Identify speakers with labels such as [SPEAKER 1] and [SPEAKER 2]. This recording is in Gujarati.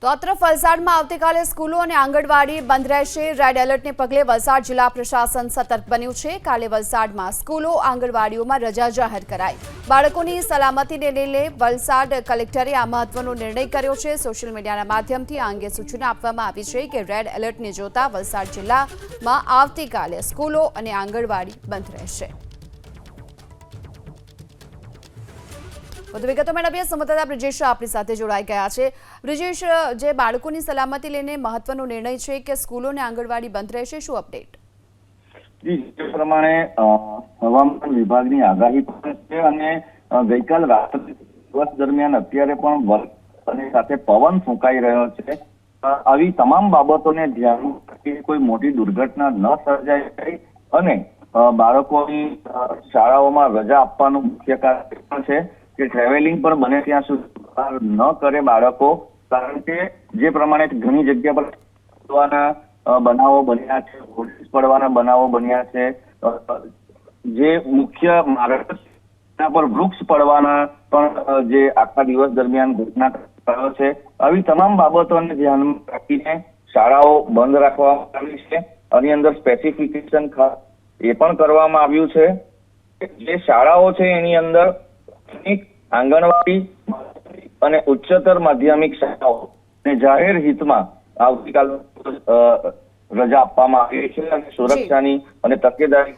[SPEAKER 1] તો આ તરફ વલસાડમાં આવતીકાલે સ્કૂલો અને આંગણવાડી બંધ રહેશે। રેડ એલર્ટને પગલે વલસાડ જિલ્લા પ્રશાસન સતર્ક બન્યું છે। કાલે વલસાડમાં સ્કૂલો આંગણવાડીઓમાં રજા જાહેર કરાઈ। બાળકોની સલામતીને લઈને વલસાડ કલેક્ટરે આ મહત્વનો નિર્ણય કર્યો છે। સોશિયલ મીડિયાના માધ્યમથી આ અંગે સૂચના આપવામાં આવી છે કે રેડ એલર્ટને જોતા વલસાડ જિલ્લામાં આવતીકાલે સ્કૂલો અને આંગણવાડી બંધ રહેશે। વધુ વિગતો મેળવીએ સંવાદદાતા બ્રિજેશ આપણી સાથે જોડાઈ ગયા છે। બ્રિજેશ, જે બાળકોની સલામતી લઈને મહત્વનો નિર્ણય છે કે સ્કૂલો અને આંગણવાડી બંધ રહેશે, શું અપડેટ?
[SPEAKER 2] જે પ્રમાણે હવામાન વિભાગની આગાહી પણ છે અને ગઈકાલ રાત્રે દિવસ દરમિયાન અત્યારે પણ વરસાદ અને સાથે પવન ફૂંકાઈ રહ્યો છે। આવી તમામ બાબતોને ધ્યાનમાં રાખી કોઈ મોટી દુર્ઘટના ન સર્જાય અને બાળકોની શાળાઓમાં રજા આપવાનું મુખ્ય કારણ પણ છે કે ટ્રાવેલિંગ પણ બને ત્યાં સુધી ન કરે બાળકો, કારણ કે જે પ્રમાણે ઘણી જગ્યા પર પડવાના બનાવો બન્યા છે, હોડીસ પડવાના બનાવો બન્યા છે, જે મુખ્ય માર્ગ પર વૃક્ષ પડવાના પણ જે આખા દિવસ દરમિયાન ઘટના થયો છે। આવી તમામ બાબતોને ધ્યાનમાં રાખીને શાળાઓ બંધ રાખવામાં આવી છે। આની અંદર સ્પેસિફિકેશન એ પણ કરવામાં આવ્યું છે કે જે શાળાઓ છે એની અંદર આંગણવાડી અને ઉચ્ચતર માધ્યમિક શાળાઓને જાહેર હિતમાં આવતીકાલ રજા આપવામાં આવી છે અને સુરક્ષાની અને તકેદારી